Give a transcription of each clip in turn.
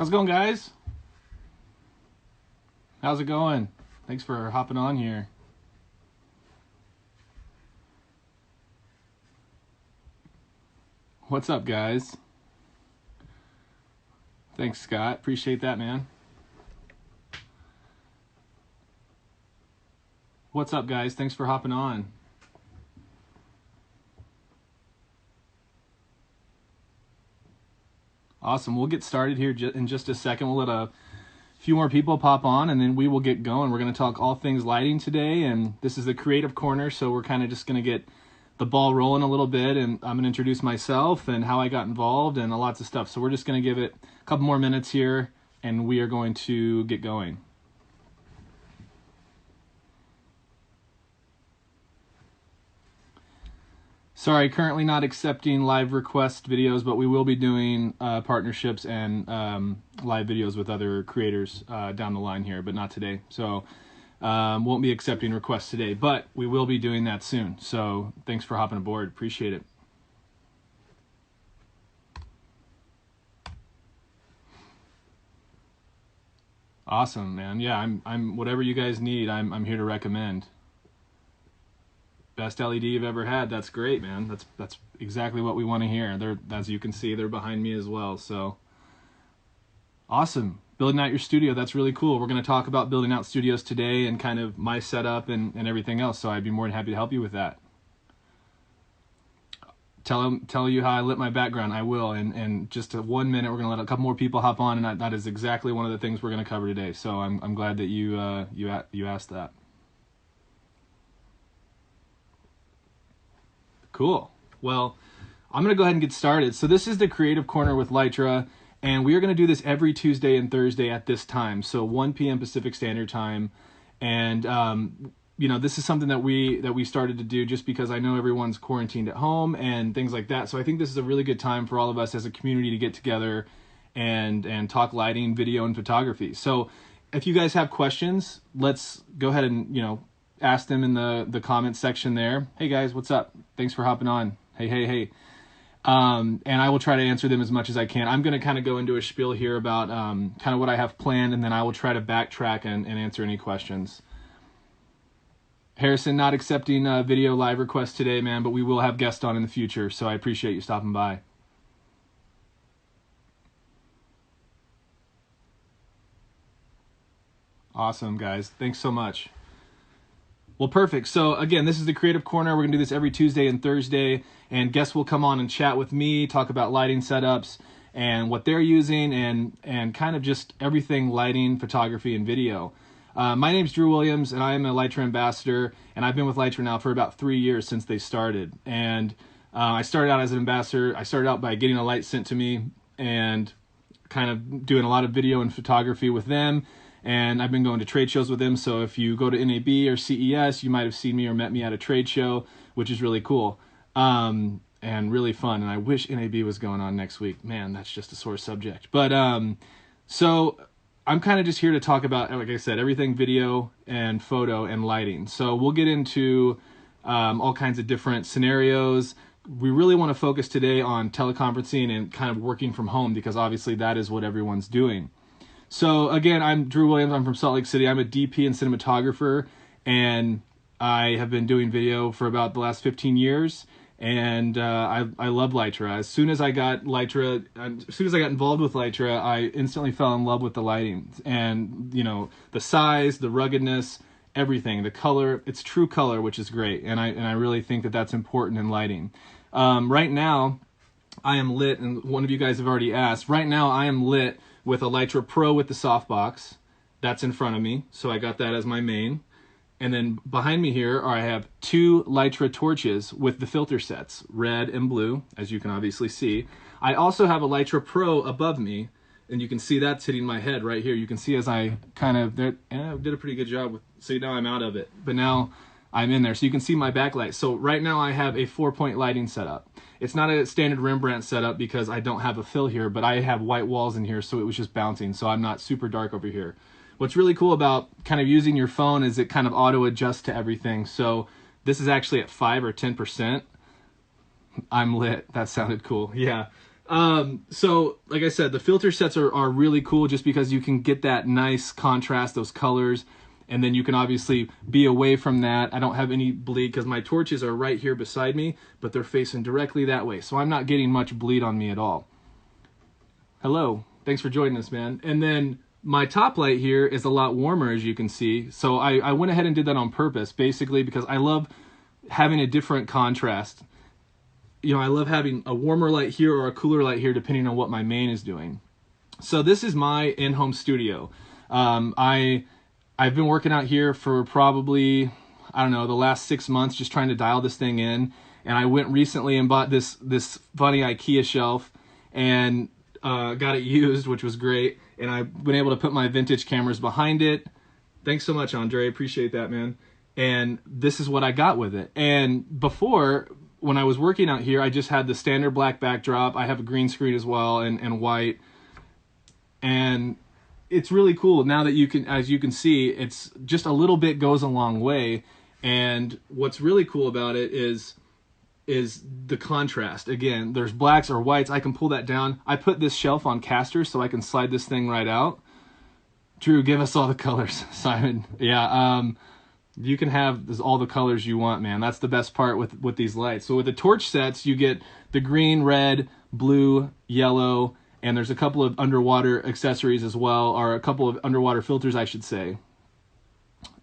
How's it going, guys? How's it going? Thanks for hopping on here. What's up, guys? Thanks, Scott. Appreciate that, man. What's up, guys? Thanks for hopping on. Awesome. We'll get started here in just a second. We'll let a few more people pop on, and then we will get going. We're going to talk all things lighting today, and this is the creative corner, so we're kind of just going to get the ball rolling a little bit, and I'm going to introduce myself and how I got involved and lots of stuff. So we're just going to give it a couple more minutes here, and we are going to get going. Sorry, currently not accepting live request videos, but we will be doing partnerships and live videos with other creators down the line here, but not today. So won't be accepting requests today, but we will be doing that soon. So thanks for hopping aboard. Appreciate it. Awesome, man. Yeah, I'm whatever you guys need, I'm here to recommend. Best LED you've ever had. That's great, man. That's exactly what we want to hear. They're, as you can see, they're behind me as well. So awesome. Building out your studio. That's really cool. We're going to talk about building out studios today and kind of my setup and everything else. So I'd be more than happy to help you with that. Tell you how I lit my background. I will. And just 1 minute, we're going to let a couple more people hop on, and that is exactly one of the things we're going to cover today. So I'm glad that you asked that. Cool. Well, I'm going to go ahead and get started. So this is the Creative Corner with Litra, and we are going to do this every Tuesday and Thursday at this time, so 1 p.m. Pacific Standard Time. And you know, this is something that we started to do just because I know everyone's quarantined at home and things like that. So I think this is a really good time for all of us as a community to get together and talk lighting, video, and photography. So if you guys have questions, let's go ahead and, you know, ask them in the comments section there. Hey guys, what's up? Thanks for hopping on. Hey. And I will try to answer them as much as I can. I'm going to kind of go into a spiel here about kind of what I have planned, and then I will try to backtrack and answer any questions. Harrison, not accepting video live requests today, man, but we will have guests on in the future, so I appreciate you stopping by. Awesome, guys. Thanks so much. Well, perfect. So again, this is the Creative Corner. We're going to do this every Tuesday and Thursday, and guests will come on and chat with me, talk about lighting setups and what they're using, and kind of just everything lighting, photography, and video. My name's Drew Williams, and I am a Litra ambassador, and I've been with Litra now for about 3 years since they started. And I started out as an ambassador. I started out by getting a light sent to me and kind of doing a lot of video and photography with them. And I've been going to trade shows with them. So if you go to NAB or CES, you might have seen me or met me at a trade show, which is really cool and really fun. And I wish NAB was going on next week. Man, that's just a sore subject. But so I'm kind of just here to talk about, like I said, everything video and photo and lighting. So we'll get into all kinds of different scenarios. We really want to focus today on teleconferencing and kind of working from home, because obviously that is what everyone's doing. So again, I'm Drew Williams. I'm from Salt Lake City. I'm a DP and cinematographer, and I have been doing video for about the last 15 years. And I love Litra. As soon as I got involved with Litra, I instantly fell in love with the lighting and, you know, the size, the ruggedness, everything, the color. It's true color, which is great, and I really think that that's important in lighting. Right now, I am lit, and one of you guys have already asked. Right now, I am lit with a Litra Pro with the Softbox. That's in front of me, so I got that as my main. And then behind me here I have 2 Litra torches with the filter sets, red and blue, as you can obviously see. I also have a Litra Pro above me, and you can see that's hitting my head right here. You can see as I kind of did a pretty good job with, see, now I'm out of it, but now I'm in there. So you can see my backlight. So right now I have a 4-point lighting setup. It's not a standard Rembrandt setup because I don't have a fill here, but I have white walls in here, so it was just bouncing, so I'm not super dark over here. What's really cool about kind of using your phone is it kind of auto adjusts to everything. So this is actually at 5 or 10%. I'm lit. That sounded cool. Yeah. So like I said, the filter sets are really cool just because you can get that nice contrast, those colors, and then you can obviously be away from that. I don't have any bleed because my torches are right here beside me, but they're facing directly that way. So I'm not getting much bleed on me at all. Hello, thanks for joining us, man. And then my top light here is a lot warmer, as you can see. So I went ahead and did that on purpose, basically because I love having a different contrast. You know, I love having a warmer light here or a cooler light here, depending on what my main is doing. So this is my in-home studio. I've been working out here for probably, I don't know, the last 6 months, just trying to dial this thing in. And I went recently and bought this funny IKEA shelf and got it used, which was great. And I've been able to put my vintage cameras behind it. Thanks so much, Andre. Appreciate that, man. And this is what I got with it. And before, when I was working out here, I just had the standard black backdrop. I have a green screen as well and white. And it's really cool now that you can, as you can see, it's just a little bit goes a long way. And what's really cool about it is the contrast. Again, there's blacks or whites. I can pull that down. I put this shelf on casters so I can slide this thing right out. Drew, give us all the colors. Simon, yeah, you can have all the colors you want, man. That's the best part with these lights. So with the torch sets, you get the green, red, blue, yellow, and there's a couple of underwater accessories as well, or a couple of underwater filters, I should say.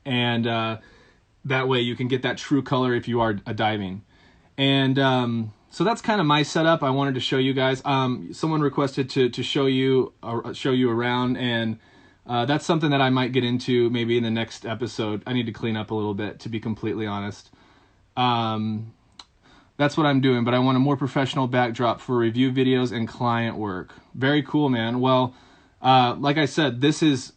And that way you can get that true color if you are diving. And so that's kind of my setup. I wanted to show you guys. Someone requested to show you around, and that's something that I might get into maybe in the next episode. I need to clean up a little bit, to be completely honest. That's what I'm doing, but I want a more professional backdrop for review videos and client work. Very cool, man. Well, like I said, this is,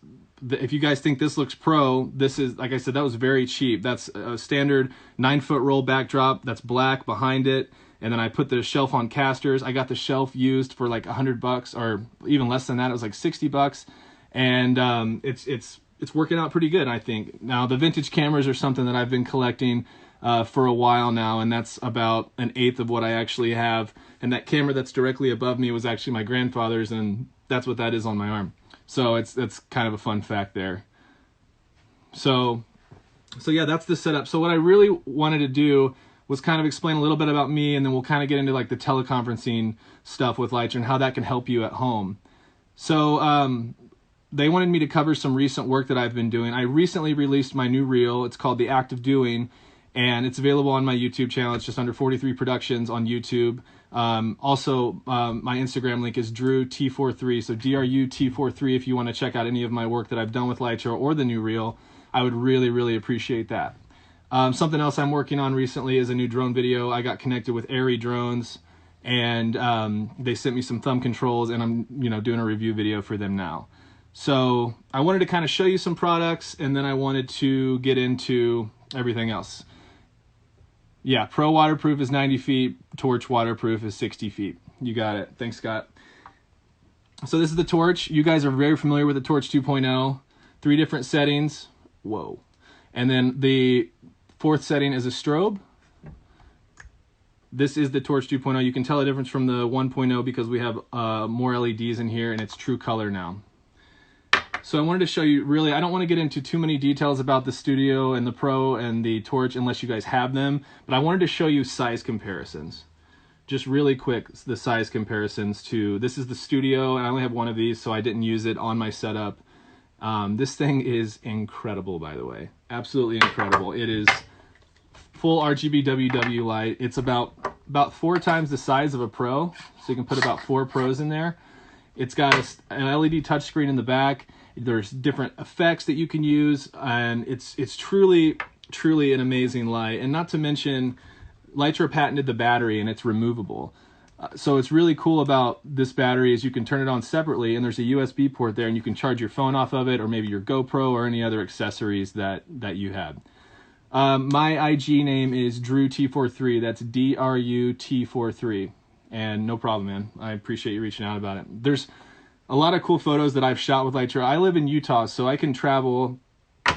if you guys think this looks pro, this is, like I said, that was very cheap. That's a standard 9-foot roll backdrop that's black behind it. And then I put the shelf on casters. I got the shelf used for like $100 or even less than that. It was like $60. And it's working out pretty good, I think. Now, the vintage cameras are something that I've been collecting for a while now, and that's about 1/8 of what I actually have. And that camera that's directly above me was actually my grandfather's, and that's what that is on my arm. So that's kind of a fun fact there. So yeah, that's the setup. So what I really wanted to do was kind of explain a little bit about me, and then we'll kind of get into like the teleconferencing stuff with Litra and how that can help you at home. So they wanted me to cover some recent work that I've been doing. I recently released my new reel. It's called The Act of Doing, and it's available on my YouTube channel. It's just under 43 Productions on YouTube. Also, my Instagram link is DrewT43, so DRUT43 if you want to check out any of my work that I've done with Litra or the new reel. I would really, really appreciate that. Something else I'm working on recently is a new drone video. I got connected with Airy Drones, and they sent me some thumb controls, and I'm doing a review video for them now. So I wanted to kind of show you some products, and then I wanted to get into everything else. Yeah, Pro waterproof is 90 feet, Torch waterproof is 60 feet. You got it. Thanks, Scott. So this is the Torch. You guys are very familiar with the Torch 2.0. 3 different settings. Whoa. And then the 4th setting is a strobe. This is the Torch 2.0. You can tell the difference from the 1.0 because we have more LEDs in here, and it's true color now. So I wanted to show you, really, I don't want to get into too many details about the Studio and the Pro and the Torch unless you guys have them, but I wanted to show you size comparisons. Just really quick, the size comparisons to, this is the Studio, and I only have one of these, so I didn't use it on my setup. This thing is incredible, by the way. Absolutely incredible. It is full RGB WW light. It's about 4 times the size of a Pro, so you can put about 4 Pros in there. It's got an LED touchscreen in the back. There's different effects that you can use, and it's truly an amazing light. And not to mention, Litra patented the battery, and it's removable. So it's really cool about this battery is you can turn it on separately, and there's a USB port there, and you can charge your phone off of it, or maybe your GoPro or any other accessories that you have. My IG name is DrewT43. That's DRUT43. And no problem, man. I appreciate you reaching out about it. There's a lot of cool photos that I've shot with Litra. I live in Utah, so I can travel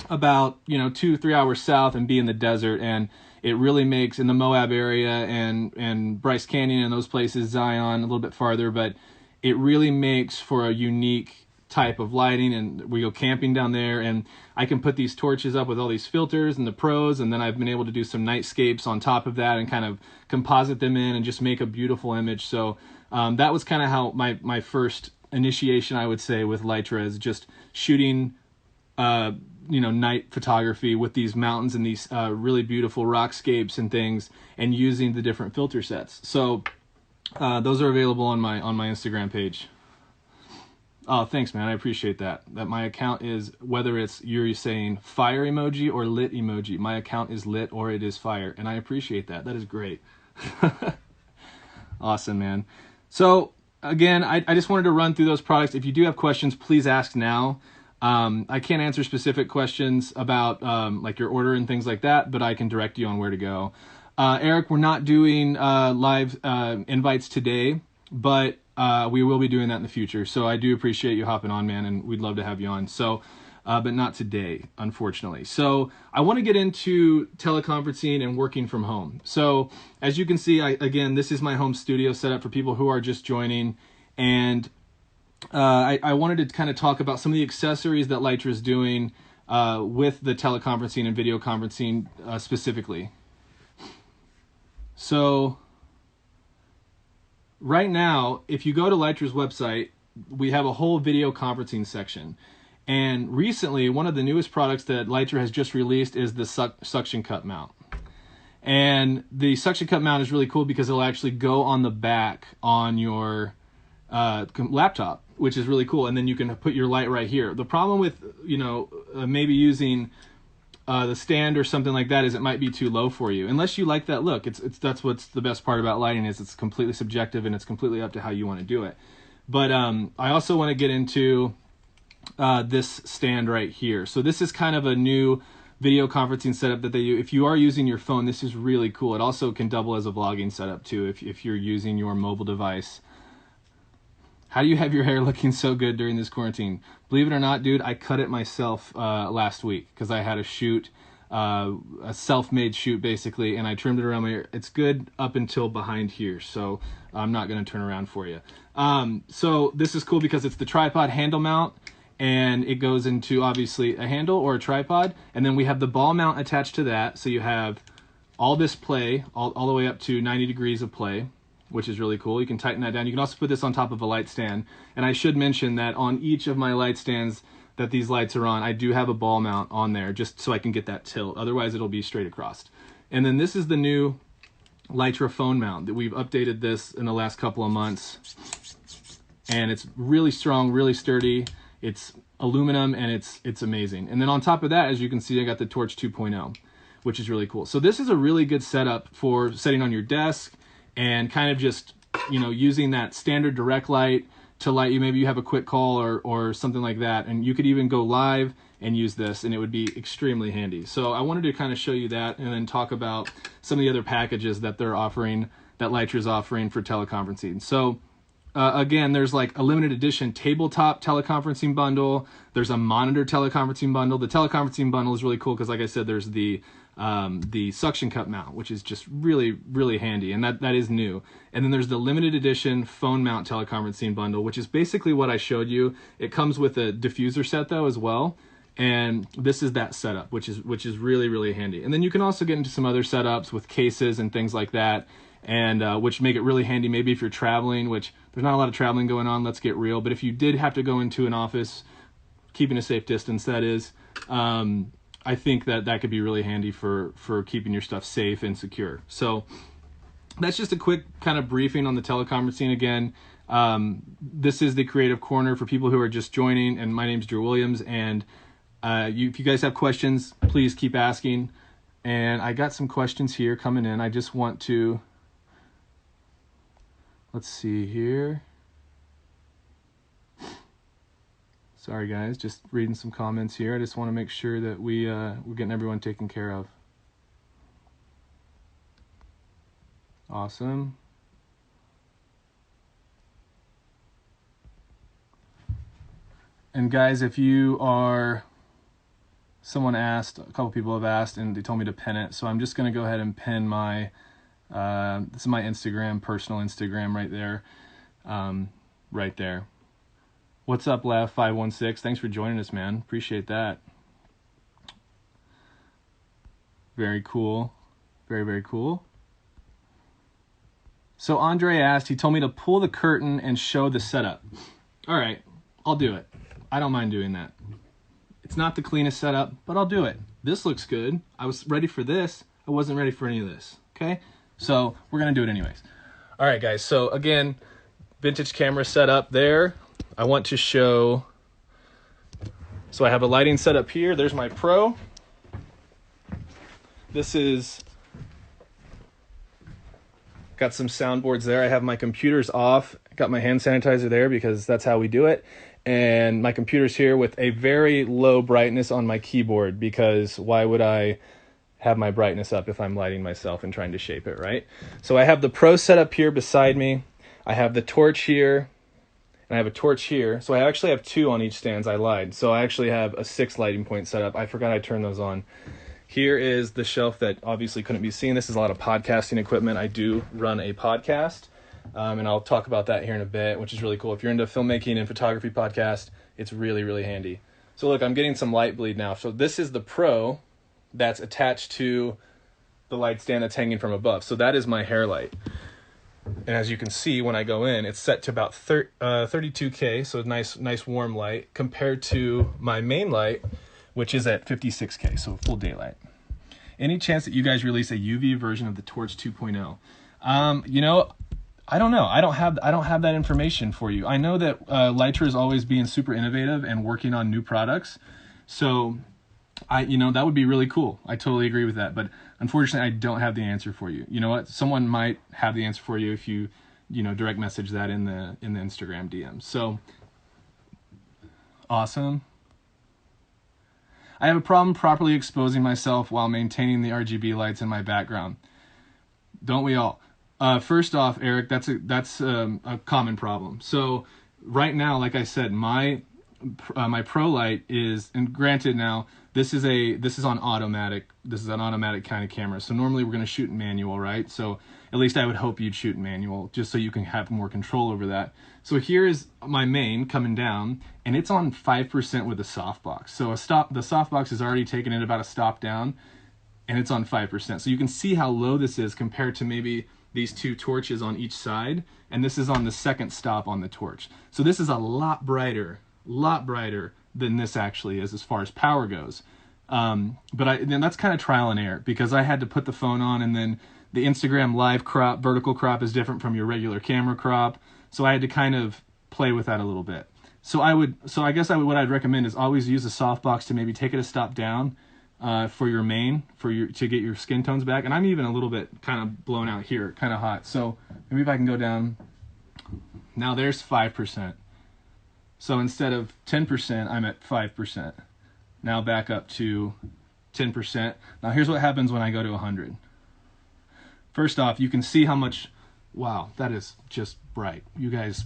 about 2-3 hours south and be in the desert, and it really makes, in the Moab area and Bryce Canyon and those places, Zion, a little bit farther, but it really makes for a unique type of lighting. And we go camping down there, and I can put these torches up with all these filters and the pros, and then I've been able to do some nightscapes on top of that and kind of composite them in and just make a beautiful image. So that was kind of how my first initiation, I would say, with Litra, is just shooting night photography with these mountains and these really beautiful rockscapes and things, and using the different filter sets. So those are available on my Instagram page. Oh, thanks, man. I appreciate that. That my account is, whether it's you're saying fire emoji or lit emoji, my account is lit or it is fire, and I appreciate that. That is great. Awesome, man. So again, I just wanted to run through those products. If you do have questions, please ask now. I can't answer specific questions about like your order and things like that, but I can direct you on where to go. Eric, we're not doing live invites today, but we will be doing that in the future. So I do appreciate you hopping on, man, and we'd love to have you on. So, but not today, unfortunately. So I want to get into teleconferencing and working from home. So as you can see, again, this is my home studio setup for people who are just joining. And I wanted to kind of talk about some of the accessories that Litra is doing with the teleconferencing and video conferencing specifically. So right now, if you go to Litra's website, we have a whole video conferencing section. And recently, one of the newest products that Litra has just released is the suction cup mount. And the suction cup mount is really cool because it'll actually go on the back on your laptop, which is really cool. And then you can put your light right here. The problem with, maybe using the stand or something like that is it might be too low for you, unless you like that look. That's what's the best part about lighting, is it's completely subjective and it's completely up to how you want to do it. But I also want to get into this stand right here. So this is kind of a new video conferencing setup that they use. If you are using your phone, this is really cool. It also can double as a vlogging setup too if you're using your mobile device. How do you have your hair looking so good during this quarantine? Believe it or not, dude, I cut it myself last week because I had a shoot, a self-made shoot basically, and I trimmed it around my ear. It's good up until behind here, so I'm not going to turn around for you. So this is cool because it's the tripod handle mount, and it goes into obviously a handle or a tripod, and then we have the ball mount attached to that, so you have all this play, all the way up to 90 degrees of play, which is really cool. You can tighten that down. You can also put this on top of a light stand. And I should mention that on each of my light stands that these lights are on, I do have a ball mount on there just so I can get that tilt. Otherwise, it'll be straight across. And then this is the new Litra phone mount that we've updated this in the last couple of months. And it's really strong, really sturdy. It's aluminum and it's amazing. And then on top of that, as you can see, I got the Torch 2.0, which is really cool. So this is a really good setup for setting on your desk, and kind of just, using that standard direct light to light you. Maybe you have a quick call or something like that, and you could even go live and use this, and it would be extremely handy. So I wanted to kind of show you that, and then talk about some of the other packages that they're offering, that Litra's offering for teleconferencing. So again, there's like a limited edition tabletop teleconferencing bundle. There's a monitor teleconferencing bundle. The teleconferencing bundle is really cool because, like I said, there's the suction cup mount, which is just really, really handy, and that is new. And then there's the limited edition phone mount teleconferencing bundle, which is basically what I showed you. It comes with a diffuser set though as well, and this is that setup, which is really, really handy. And then you can also get into some other setups with cases and things like that, and which make it really handy maybe if you're traveling, which there's not a lot of traveling going on, let's get real, but if you did have to go into an office, keeping a safe distance, that is, I think that could be really handy for keeping your stuff safe and secure. So that's just a quick kind of briefing on the teleconferencing. Again, this is the Creative Corner for people who are just joining, and my name's Drew Williams, and if you guys have questions, please keep asking. And I got some questions here coming in. I just want to, let's see here. Sorry guys, just reading some comments here. I just want to make sure that we're getting everyone taken care of. Awesome. And guys, if you are someone asked, a couple people have asked, and they told me to pin it. So I'm just going to go ahead and pin my, this is my Instagram, personal Instagram right there. Right there. What's up, Lav516? Thanks for joining us, man. Appreciate that. Very cool. Very, very cool. So Andre asked, he told me to pull the curtain and show the setup. All right, I'll do it. I don't mind doing that. It's not the cleanest setup, but I'll do it. This looks good. I was ready for this. I wasn't ready for any of this, okay? So we're gonna do it anyways. All right, guys, so again, vintage camera setup there. I want to show, so I have a lighting setup here. There's my Pro. This is, got some soundboards there. I have my computers off. Got my hand sanitizer there because that's how we do it. And my computer's here with a very low brightness on my keyboard, because why would I have my brightness up if I'm lighting myself and trying to shape it, right? So I have the Pro set up here beside me. I have the torch here, and I have a torch here. So I actually have 2 on each stands. I lied. So I actually have a 6 lighting point set up. I forgot I turned those on. Here is the shelf that obviously couldn't be seen. This is a lot of podcasting equipment. I do run a podcast, and I'll talk about that here in a bit, which is really cool. If you're into filmmaking and photography podcast, it's really, really handy. So look, I'm getting some light bleed now. So this is the Pro that's attached to the light stand that's hanging from above. So that is my hair light. And as you can see, when I go in, it's set to about 32K, so nice warm light, compared to my main light, which is at 56K, so full daylight. Any chance that you guys release a UV version of the Torch 2.0? You know, I don't know. I don't have that information for you. I know that Litra is always being super innovative and working on new products. So that would be really cool. I totally agree with that. But unfortunately, I don't have the answer for you. You know what? Someone might have the answer for you if you direct message that in the Instagram DM. So awesome. I have a problem properly exposing myself while maintaining the RGB lights in my background. Don't we all? First off, Eric, that's a common problem. So right now, like I said, my Pro light is, and granted now, this is on automatic. This is an automatic kind of camera. So normally we're going to shoot in manual, right? So at least I would hope you'd shoot in manual, just so you can have more control over that. So here is my main coming down, and it's on 5% with a softbox. So the softbox is already taken it about a stop down, and it's on 5%. So you can see how low this is compared to maybe these 2 torches on each side, and this is on the second stop on the torch. So this is a lot brighter than this actually is as far as power goes. But then that's kind of trial and error, because I had to put the phone on, and then the Instagram live crop, vertical crop, is different from your regular camera crop. So I had to kind of play with that a little bit. So I guess what I'd recommend is always use a softbox to maybe take it a stop down for your main, to get your skin tones back. And I'm even a little bit kind of blown out here, kind of hot. So maybe if I can go down, now there's 5%. So instead of 10%, I'm at 5%. Now back up to 10%. Now here's what happens when I go to 100. First off, you can see how much, wow, that is just bright. You guys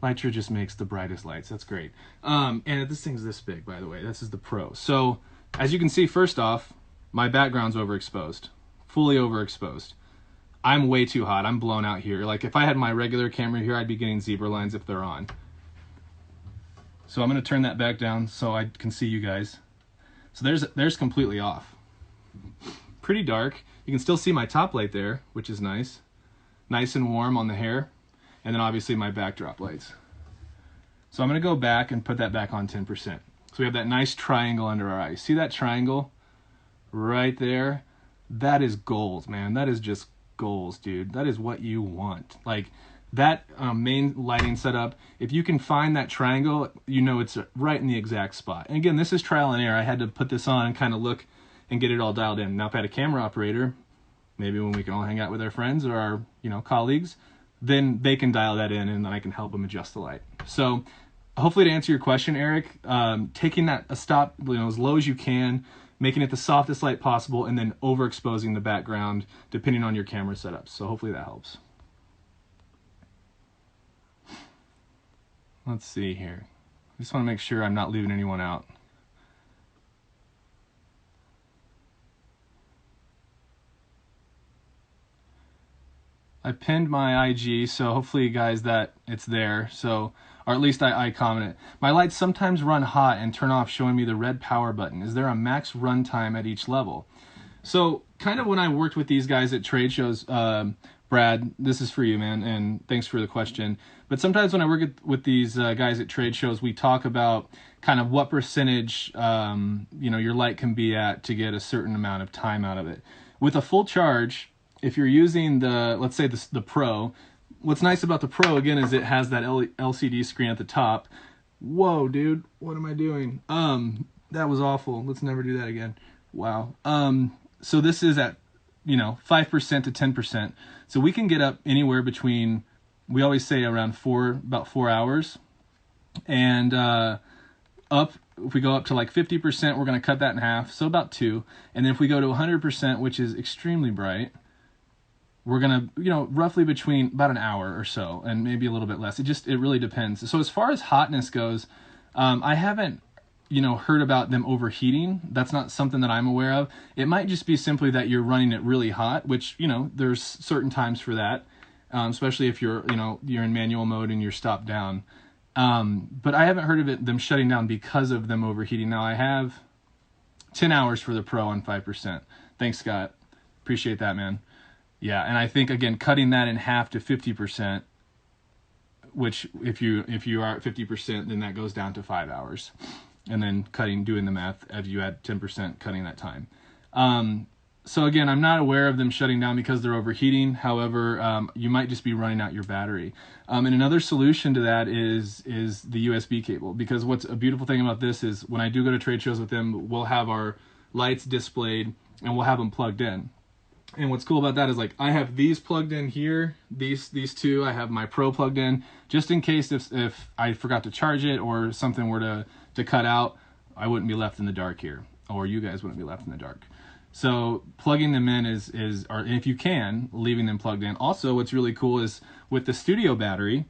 Litra just makes the brightest lights. That's great. And this thing's this big, by the way. This is the Pro. So as you can see, first off, my background's overexposed, fully overexposed. I'm way too hot. I'm blown out here. Like if I had my regular camera here, I'd be getting zebra lines if they're on. So I'm going to turn that back down so I can see you guys. So there's completely off. Pretty dark. You can still see my top light there, which is nice. Nice and warm on the hair. And then obviously my backdrop lights. So I'm going to go back and put that back on 10%. So we have that nice triangle under our eyes. See that triangle right there? That is gold, man. That is just goals, dude. That is what you want. Like that main lighting setup, if you can find that triangle, it's right in the exact spot. And again, this is trial and error. I had to put this on and kind of look and get it all dialed in. Now if I had a camera operator, maybe when we can all hang out with our friends or our colleagues, then they can dial that in and then I can help them adjust the light. So hopefully to answer your question, Eric, taking that a stop as low as you can, making it the softest light possible, and then overexposing the background depending on your camera setup. So hopefully that helps. Let's see here. I just want to make sure I'm not leaving anyone out. I pinned my IG, so hopefully, guys, that it's there. So, or at least I comment it. My lights sometimes run hot and turn off, showing me the red power button. Is there a max runtime at each level? So, kind of when I worked with these guys at trade shows, Brad, this is for you, man, and thanks for the question. But sometimes when I work with these guys at trade shows, we talk about kind of what percentage, your light can be at to get a certain amount of time out of it. With a full charge, if you're using let's say the Pro, what's nice about the Pro, again, is it has that LCD screen at the top. Whoa, dude, what am I doing? That was awful. Let's never do that again. Wow. So this is at, 5% to 10%. So we can get up anywhere between, we always say about 4 hours. And if we go up to like 50%, we're going to cut that in half. So about 2. And then if we go to 100%, which is extremely bright, we're going to, roughly between about an hour or so, and maybe a little bit less. It really depends. So as far as hotness goes, I haven't, heard about them overheating. That's not something that I'm aware of. It might just be simply that you're running it really hot, which, there's certain times for that, especially if you're in manual mode and you're stopped down. But I haven't heard of them shutting down because of them overheating. Now I have 10 hours for the Pro on 5%. Thanks, Scott. Appreciate that, man. Yeah, and I think, again, cutting that in half to 50%, which if you are at 50%, then that goes down to 5 hours. And then doing the math, as you add 10%, cutting that time. So again, I'm not aware of them shutting down because they're overheating. However, you might just be running out your battery. And another solution to that is the USB cable. Because what's a beautiful thing about this is when I do go to trade shows with them, we'll have our lights displayed and we'll have them plugged in. And what's cool about that is, like, I have these plugged in here, these two. I have my Pro plugged in, just in case if I forgot to charge it or something were to cut out, I wouldn't be left in the dark here, or you guys wouldn't be left in the dark. So plugging them in or if you can, leaving them plugged in. Also, what's really cool is with the studio battery,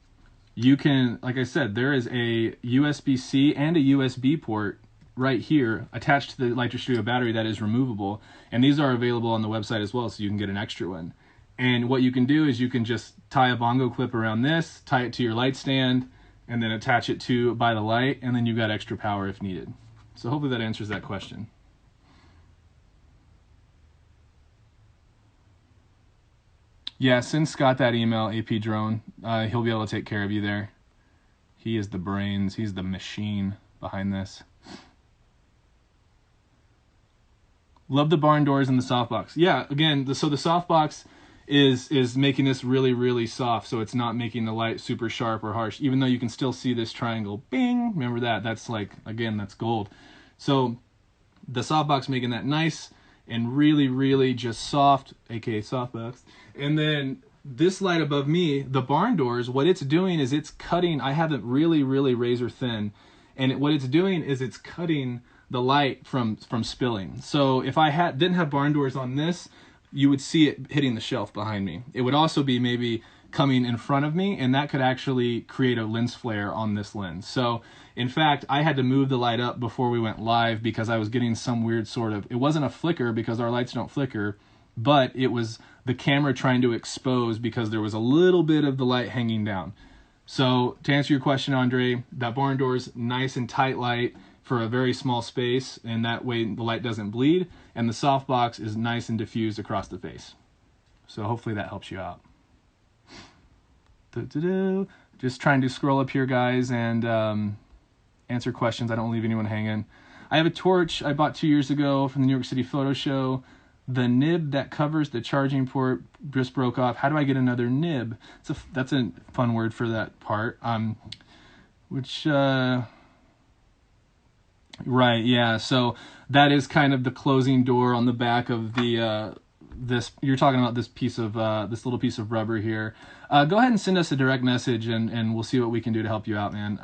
you can, like I said, there is a USB-C and a USB port right here attached to the Litra Studio battery that is removable, and these are available on the website as well, so you can get an extra one. And what you can do is you can just tie a bongo clip around this, tie it to your light stand, and then attach it by the light, and then you've got extra power if needed. So hopefully that answers that question. Yeah, send Scott that email, AP Drone. He'll be able to take care of you there. He is the brains. He's the machine behind this. Love the barn doors and the softbox. Yeah, again, so the softbox is making this really, really soft, so it's not making the light super sharp or harsh, even though you can still see this triangle. Bing! Remember that? That's like, again, that's gold. So the softbox making that nice and really, really just soft, aka softbox. And then this light above me, the barn doors, what it's doing is it's cutting. I have it really, really razor thin, and what it's doing is it's cutting the light from spilling. So if I didn't have barn doors on this, you would see it hitting the shelf behind me. It would also be maybe coming in front of me, and that could actually create a lens flare on this lens. So in fact, I had to move the light up before we went live because I was getting some weird it wasn't a flicker because our lights don't flicker, but it was the camera trying to expose because there was a little bit of the light hanging down. So to answer your question, Andre, that barn door's nice and tight light for a very small space, and that way the light doesn't bleed, and the softbox is nice and diffused across the face. So hopefully that helps you out. Just trying to scroll up here, guys, and answer questions. I don't leave anyone hanging. I have a torch I bought 2 years ago from the New York City Photo Show. The nib that covers the charging port just broke off. How do I get another nib? That's a fun word for that part. Right, yeah. So that is kind of the closing door on the back of the you're talking about this little piece of rubber here. Go ahead and send us a direct message, and we'll see what we can do to help you out, man.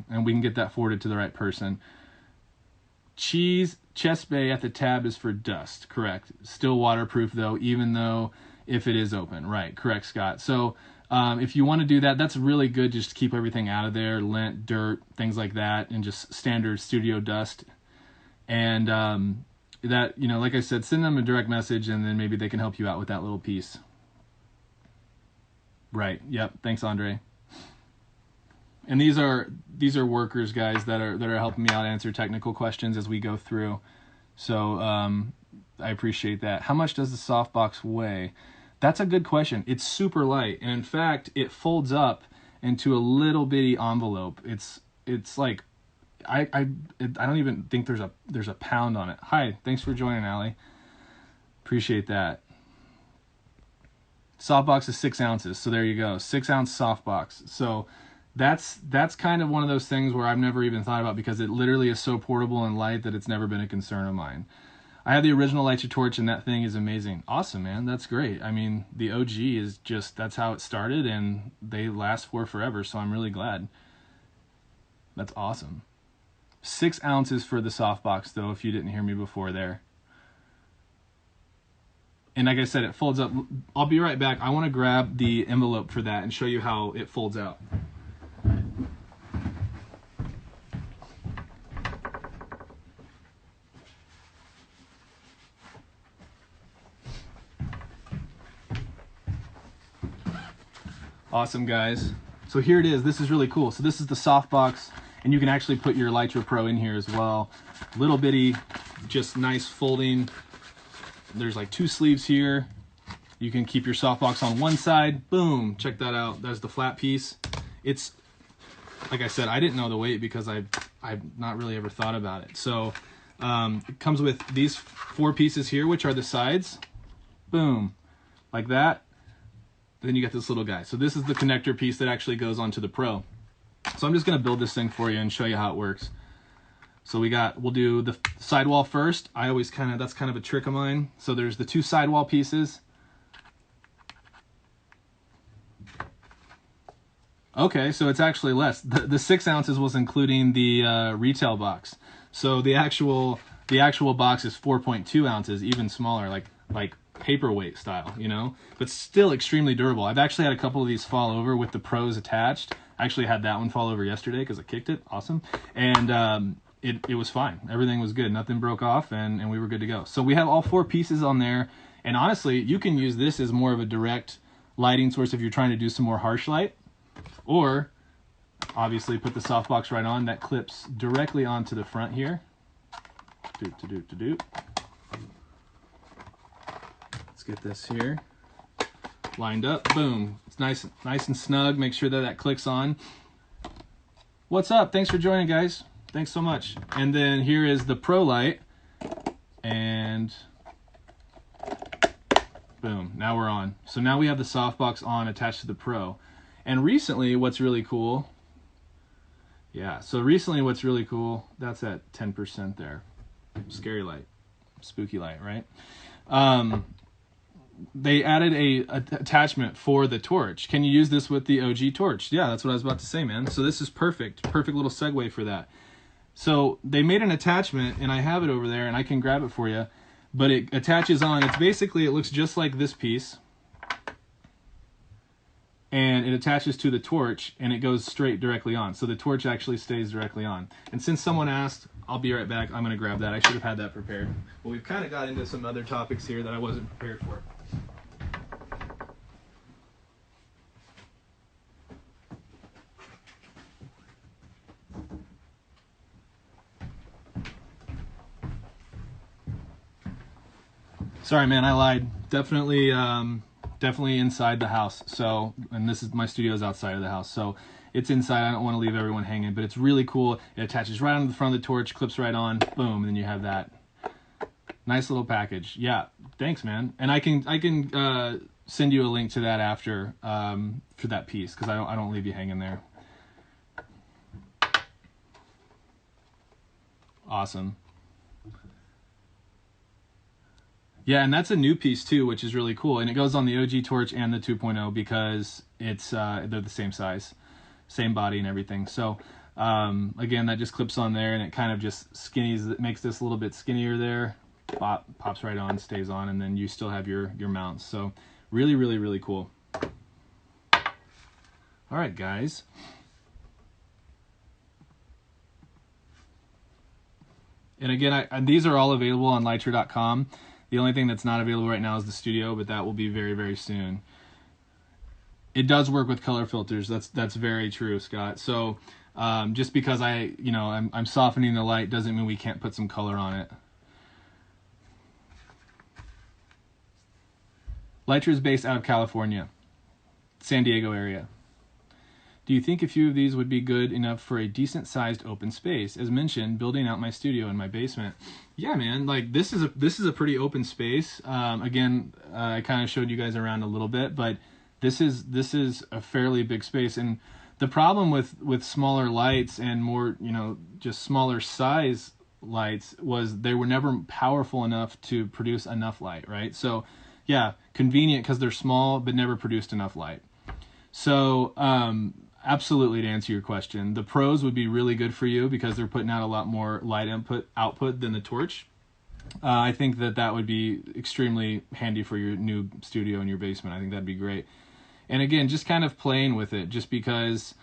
And we can get that forwarded to the right person. Chest bay at the tab is for dust, correct. Still waterproof though, even though if it is open. Right, correct, Scott. So if you want to do that, that's really good just to keep everything out of there, lint, dirt, things like that, and just standard studio dust. And that, like I said, send them a direct message, and then maybe they can help you out with that little piece. Right. Yep. Thanks, Andre. And these are workers, guys, that are helping me out answer technical questions as we go through. So I appreciate that. How much does the softbox weigh? That's a good question. It's super light, and in fact, it folds up into a little bitty envelope. It's like I don't even think there's a pound on it. Hi, thanks for joining, Allie. Appreciate that. Softbox is 6 ounces, so there you go, 6 ounce softbox. So that's kind of one of those things where I've never even thought about, because it literally is so portable and light that it's never been a concern of mine. I have the original Litra torch, and that thing is amazing. Awesome, man. That's great. I mean, the OG is just, that's how it started, and they last for forever, so I'm really glad. That's awesome. 6 ounces for the softbox, though, if you didn't hear me before there. And like I said, it folds up. I'll be right back. I want to grab the envelope for that and show you how it folds out. Awesome, guys. So here it is. This is really cool. So this is the softbox, and you can actually put your Litra Pro in here as well. Little bitty, just nice folding. There's like 2 sleeves here. You can keep your softbox on one side. Boom, check that out. That's the flat piece. It's, like I said, I didn't know the weight because I've not really ever thought about it. So it comes with these 4 pieces here, which are the sides. Boom, like that. Then you get this little guy. So this is the connector piece that actually goes onto the Pro. So I'm just gonna build this thing for you and show you how it works. So we'll do the sidewall first. I always that's kind of a trick of mine. So there's the 2 sidewall pieces. Okay, so it's actually less. The 6 ounces was including the retail box. So the actual box is 4.2 ounces, even smaller, like paperweight style, you know, but still extremely durable. I've actually had a couple of these fall over with the Pros attached. I actually had that one fall over yesterday because I kicked it. Awesome. And it was fine. Everything was good. Nothing broke off, and we were good to go. So we have all 4 pieces on there, and honestly, you can use this as more of a direct lighting source if you're trying to do some more harsh light, or obviously put the softbox right on. That clips directly onto the front here. Let's get this here lined up. Boom. It's nice and snug. Make sure that clicks on. What's up? Thanks for joining, guys. Thanks so much. And then here is the Pro light, and boom, now we're on. So now we have the softbox on attached to the Pro. And recently, what's really cool, that's at 10% there. Scary light, spooky light, right? They added a attachment for the torch. Can you use this with the OG torch? Yeah, that's what I was about to say, man. So this is perfect little segue for that. So they made an attachment, and I have it over there, and I can grab it for you, but it attaches on. It's basically, it looks just like this piece, and it attaches to the torch, and it goes straight directly on. So the torch actually stays directly on. And since someone asked, I'll be right back. I'm going to grab that. I should have had that prepared. But we've kind of got into some other topics here that I wasn't prepared for. Sorry, man, I lied. Definitely inside the house. So, and this is, my studio is outside of the house, so it's inside. I don't want to leave everyone hanging, but it's really cool. It attaches right onto the front of the torch, clips right on, boom, and then you have that. Nice little package. Yeah, thanks, man. And I can send you a link to that after for that piece, because I don't leave you hanging there. Awesome. Yeah, and that's a new piece too, which is really cool. And it goes on the OG torch and the 2.0 because it's they're the same size, same body and everything. So again, that just clips on there, and it kind of just skinnies, it makes this a little bit skinnier there. Pops right on, stays on, and then you still have your mounts. So really, really, really cool. All right, guys. And again, these are all available on Litra.com. The only thing that's not available right now is the studio, but that will be very, very soon. It does work with color filters. That's very true, Scott. So just because I'm softening the light doesn't mean we can't put some color on it. Litra is based out of California, San Diego area. Do you think a few of these would be good enough for a decent sized open space? As mentioned, building out my studio in my basement. Yeah, man, like this is a pretty open space. Again, I kind of showed you guys around a little bit, but this is a fairly big space. And the problem with smaller lights and more, just smaller size lights was they were never powerful enough to produce enough light, right? So yeah, convenient because they're small, but never produced enough light. So absolutely, to answer your question, the pros would be really good for you because they're putting out a lot more light output than the torch. I think that would be extremely handy for your new studio in your basement. I think that'd be great. And again, just kind of playing with it, just because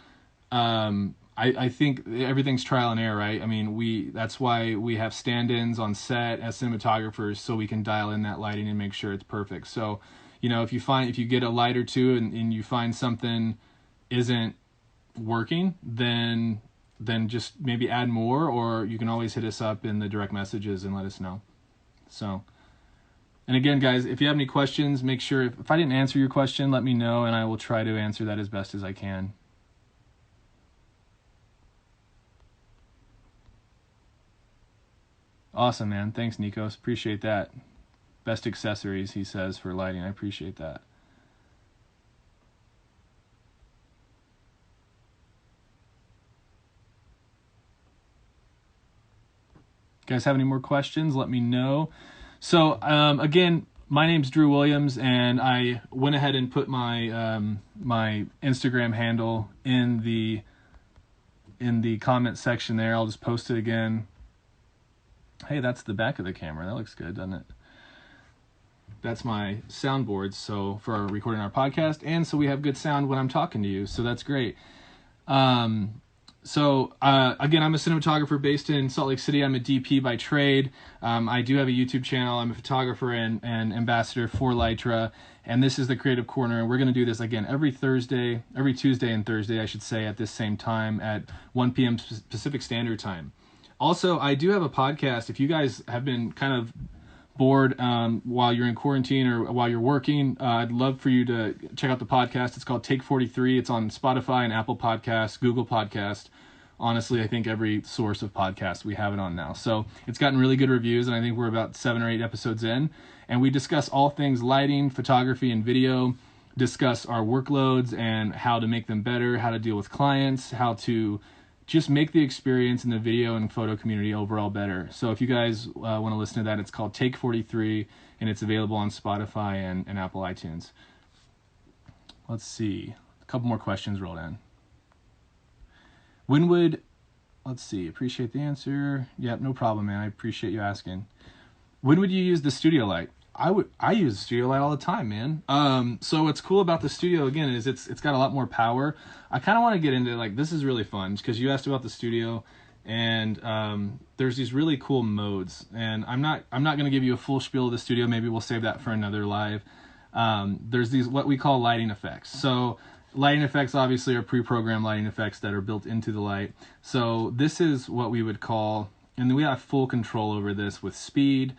I think everything's trial and error, right? I mean, that's why we have stand-ins on set as cinematographers, so we can dial in that lighting and make sure it's perfect. So, if you get a light or two and you find something isn't working, then just maybe add more, or you can always hit us up in the direct messages and let us know. So, and again, guys, if you have any questions, make sure if I didn't answer your question, let me know, and I will try to answer that as best as I can. Awesome, man. Thanks, Nikos. Appreciate that. Best accessories, he says, for lighting. I appreciate that. Guys have any more questions, let me know. So again, my name's Drew Williams, and I went ahead and put my my Instagram handle in the comment section there. I'll just post it again. Hey, that's the back of the camera. That looks good, doesn't it? That's my soundboard, so for recording our podcast, and so we have good sound when I'm talking to you, so that's great. So again, I'm a cinematographer based in Salt Lake City. I'm a DP by trade. I do have a YouTube channel. I'm a photographer and ambassador for Litra, and this is the Creative Corner. We're going to do this again every Tuesday and Thursday, I should say, at this same time at 1 p.m. Pacific Standard Time. Also, I do have a podcast. If you guys have been kind of bored while you're in quarantine or while you're working, I'd love for you to check out the podcast. It's called Take 43. It's on Spotify and Apple Podcasts, Google Podcast. Honestly, I think every source of podcasts we have it on now. So it's gotten really good reviews, and I think we're about 7 or 8 episodes in. And we discuss all things lighting, photography, and video, discuss our workloads and how to make them better, how to deal with clients, how to just make the experience in the video and photo community overall better. So if you guys want to listen to that, it's called Take 43, and it's available on Spotify and Apple iTunes. Let's see. A couple more questions rolled in. Let's see, appreciate the answer. Yep, no problem, man. I appreciate you asking. When would you use the studio light? I use the studio light all the time, man. So what's cool about the studio, again, is it's got a lot more power. I kind of want to get into, like, this is really fun because you asked about the studio, and there's these really cool modes. And I'm not going to give you a full spiel of the studio. Maybe we'll save that for another live. There's these what we call lighting effects. So lighting effects obviously are pre-programmed lighting effects that are built into the light. So this is what we would call, and we have full control over this with speed,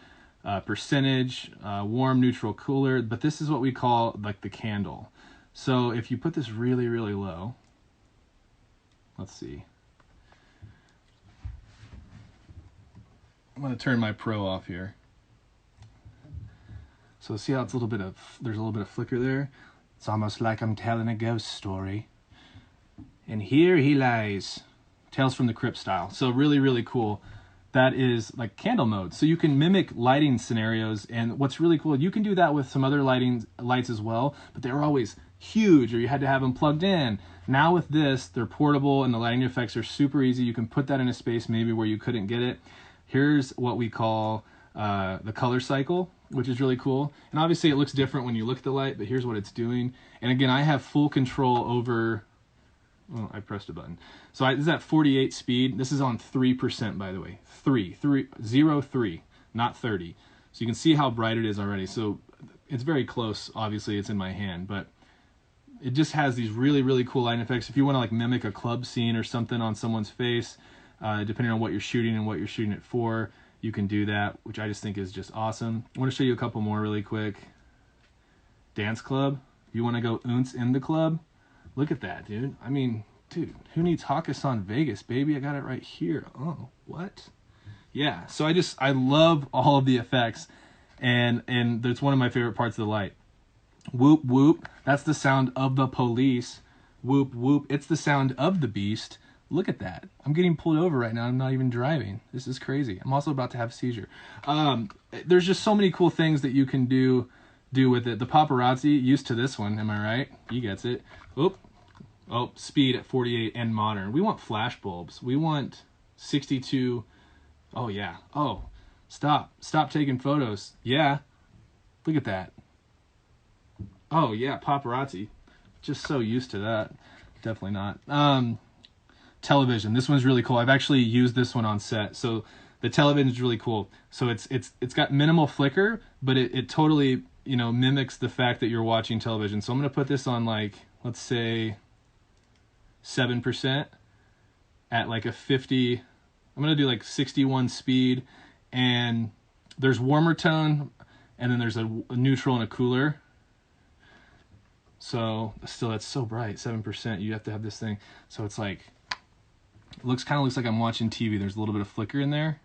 percentage, warm, neutral, cooler, but this is what we call like the candle. So if you put this really, really low, let's see. I'm going to turn my Pro off here. So see how there's a little bit of flicker there? It's almost like I'm telling a ghost story. And here he lies. Tales from the Crypt style. So really, really cool. That is like candle mode. So you can mimic lighting scenarios, and what's really cool, you can do that with some other lights as well, but they were always huge, or you had to have them plugged in. Now with this, they're portable, and the lighting effects are super easy. You can put that in a space maybe where you couldn't get it. Here's what we call the color cycle, which is really cool. And obviously it looks different when you look at the light, but here's what it's doing. And again, I have full control over, oh, I pressed a button. So this is at 48 speed. This is on 3%, by the way. 3, not 30. So you can see how bright it is already. So it's very close. Obviously, it's in my hand, but it just has these really, really cool lighting effects. If you want to like mimic a club scene or something on someone's face, depending on what you're shooting and what you're shooting it for, you can do that, which I just think is just awesome. I want to show you a couple more really quick. Dance club. You want to go ounce in the club? Look at that, dude. I mean, dude, who needs Hakkasan Vegas, baby? I got it right here. Oh, what? Yeah, so I love all of the effects, and that's one of my favorite parts of the light. Whoop, whoop. That's the sound of the police. Whoop, whoop. It's the sound of the beast. Look at that. I'm getting pulled over right now. I'm not even driving. This is crazy. I'm also about to have a seizure. There's just so many cool things that you can do with it. The paparazzi, used to this one, am I right? He gets it. Oh, speed at 48 and modern. We want flash bulbs. We want 62. Oh, yeah. Oh, stop taking photos. Yeah. Look at that. Oh, yeah, paparazzi. Just so used to that. Definitely not. Television. This one's really cool. I've actually used this one on set. So the television is really cool. So it's got minimal flicker, but it totally, mimics the fact that you're watching television. So I'm going to put this on like, let's say 7% at like a 50. I'm going to do like 61 speed, and there's warmer tone, and then there's a neutral and a cooler. So still, that's so bright, 7%. You have to have this thing. So it's like, it kind of looks like I'm watching TV. There's a little bit of flicker in there.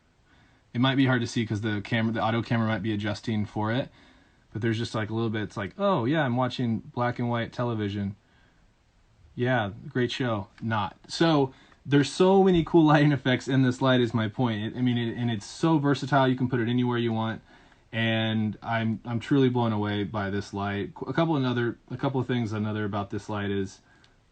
It might be hard to see because the auto camera might be adjusting for it, but there's just like a little bit. It's like, oh yeah, I'm watching black and white television. Yeah, great show. Not. So there's so many cool lighting effects in this light is my point. And it's so versatile. You can put it anywhere you want. And I'm truly blown away by this light. A couple of things about this light is,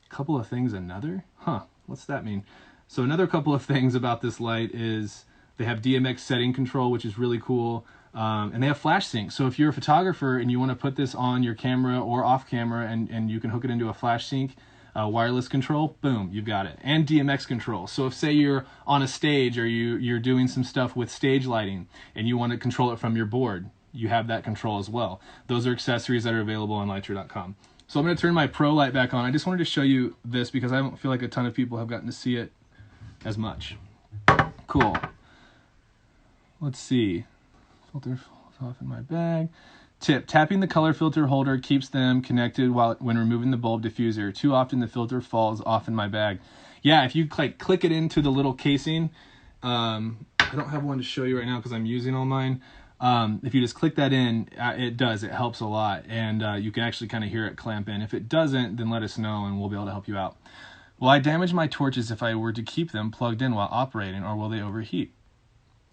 Huh, what's that mean? So another couple of things about this light is they have DMX setting control, which is really cool. And they have flash sync. So if you're a photographer and you want to put this on your camera or off camera, and you can hook it into a flash sync, wireless control, boom, you've got it. And DMX control. So if, say, you're on a stage or you're doing some stuff with stage lighting and you want to control it from your board, you have that control as well. Those are accessories that are available on Litra.com. So I'm going to turn my Pro light back on. I just wanted to show you this because I don't feel like a ton of people have gotten to see it as much. Cool. Let's see. Filter falls off in my bag. Tip: tapping the color filter holder keeps them connected when removing the bulb diffuser. Too often the filter falls off in my bag. Yeah, if you click it into the little casing, I don't have one to show you right now because I'm using all mine. If you just click that in, it helps a lot, and you can actually kind of hear it clamp in. If it doesn't, then let us know and we'll be able to help you out. Will I damage my torches if I were to keep them plugged in while operating, or will they overheat?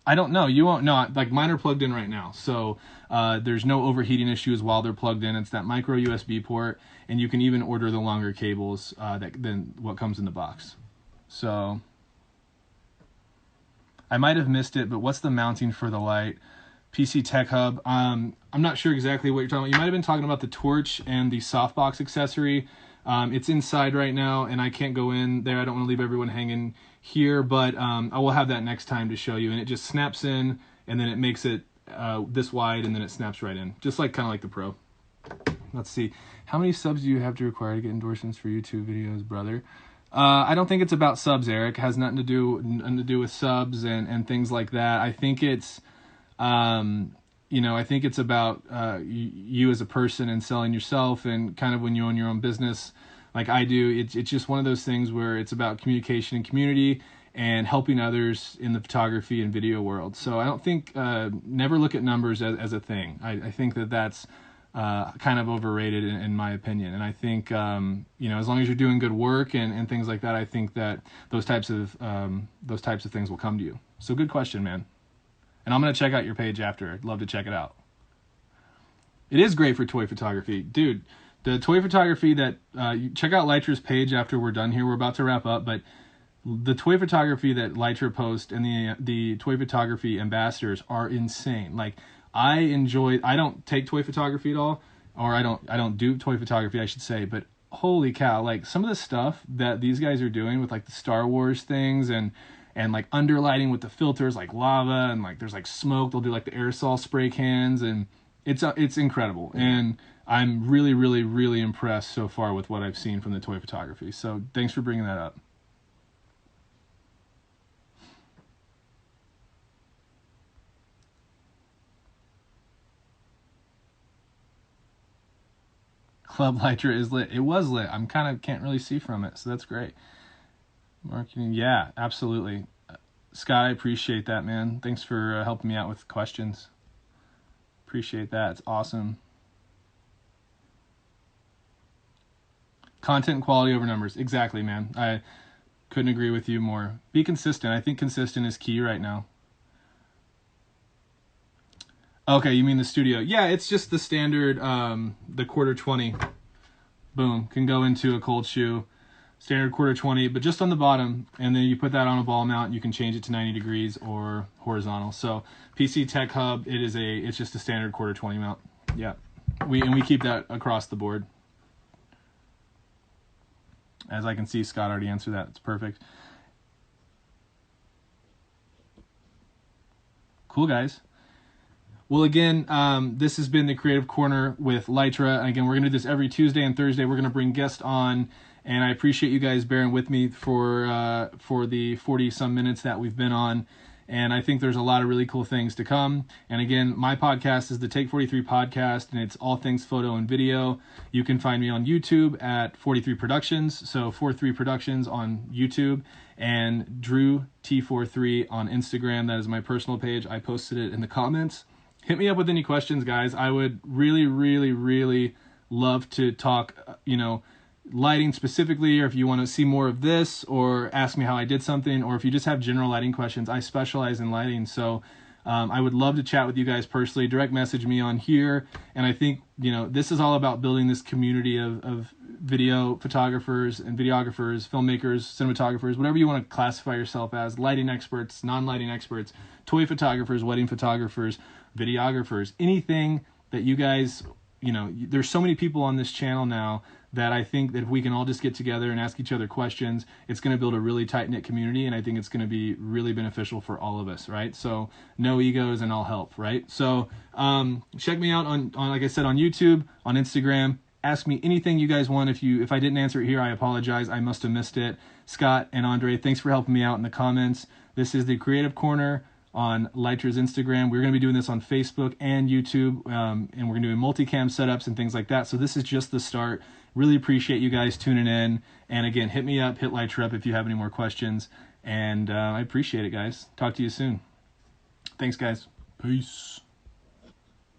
I don't know. You won't know. Like, mine are plugged in right now, so there's no overheating issues while they're plugged in. It's that micro USB port, and you can even order the longer cables than what comes in the box. So I might have missed it, but what's the mounting for the light? PC Tech Hub. I'm not sure exactly what you're talking about. You might have been talking about the torch and the softbox accessory. It's inside right now, and I can't go in there. I don't want to leave everyone hanging here, but I will have that next time to show you. And it just snaps in, and then it makes it this wide, and then it snaps right in, just kind of like the Pro. Let's see. How many subs do you have to require to get endorsements for YouTube videos, brother? I don't think it's about subs, Eric. It has nothing to do with subs and things like that. I think it's I think it's about you as a person and selling yourself, and kind of when you own your own business like I do, it's just one of those things where it's about communication and community and helping others in the photography and video world. So I don't think, never look at numbers as a thing. I think that's kind of overrated in my opinion. And I think, as long as you're doing good work and things like that, I think that those types of things will come to you. So good question, man. And I'm going to check out your page after. I'd love to check it out. It is great for toy photography. Dude, the toy photography that, you check out Litra's page after we're done here. We're about to wrap up, but the toy photography that Litra posts and the toy photography ambassadors are insane. Like, I don't take toy photography at all, or I don't do toy photography, I should say, but holy cow, like some of the stuff that these guys are doing with like the Star Wars things and like underlighting with the filters like lava, and like there's like smoke, they'll do like the aerosol spray cans, and it's incredible. And I'm really, really, really impressed so far with what I've seen from the toy photography. So thanks for bringing that up. Club Litra is lit. It was lit. I'm kind of can't really see from it, so that's great. Marketing, yeah, absolutely. Scott, I appreciate that, man. Thanks for helping me out with questions. Appreciate that. It's awesome. Content quality over numbers. Exactly, man. I couldn't agree with you more. Be consistent. I think consistent is key right now. Okay, you mean the studio. Yeah, it's just the standard, the quarter 20. Boom, can go into a cold shoe. Standard quarter 20, but just on the bottom, and then you put that on a ball mount. You can change it to 90 degrees or horizontal. So PC Tech Hub, it's just a standard quarter 20 mount. Yeah, we keep that across the board. As I can see, Scott already answered that. It's perfect. Cool, guys. Well, again, this has been the Creative Corner with Litra. And again, we're going to do this every Tuesday and Thursday. We're going to bring guests on, and I appreciate you guys bearing with me for the 40-some minutes that we've been on. And I think there's a lot of really cool things to come. And again, my podcast is the Take 43 podcast, and it's all things photo and video. You can find me on YouTube at 43 Productions, so 43 Productions on YouTube, and Drew T43 on Instagram. That is my personal page. I posted it in the comments. Hit me up with any questions, guys. I would really, really, really love to talk, lighting specifically, or if you want to see more of this, or ask me how I did something, or if you just have general lighting questions. I specialize in lighting, so I would love to chat with you guys personally. Direct message me on here, and I think this is all about building this community of video photographers and videographers, filmmakers, cinematographers, whatever you want to classify yourself as, lighting experts, non-lighting experts, toy photographers, wedding photographers, videographers, anything that you guys, there's so many people on this channel now that I think that if we can all just get together and ask each other questions, it's going to build a really tight-knit community, and I think it's going to be really beneficial for all of us, right? So no egos and all help, right? So check me out on like I said, on YouTube, on Instagram. Ask me anything you guys want. If I didn't answer it here, I apologize. I must have missed it. Scott and Andre, thanks for helping me out in the comments. This is the Creative Corner on Litra's Instagram. We're going to be doing this on Facebook and YouTube, and we're going to do multicam setups and things like that. So this is just the start. Really appreciate you guys tuning in. And again, hit me up, hit Litra up if you have any more questions. And I appreciate it, guys. Talk to you soon. Thanks, guys. Peace.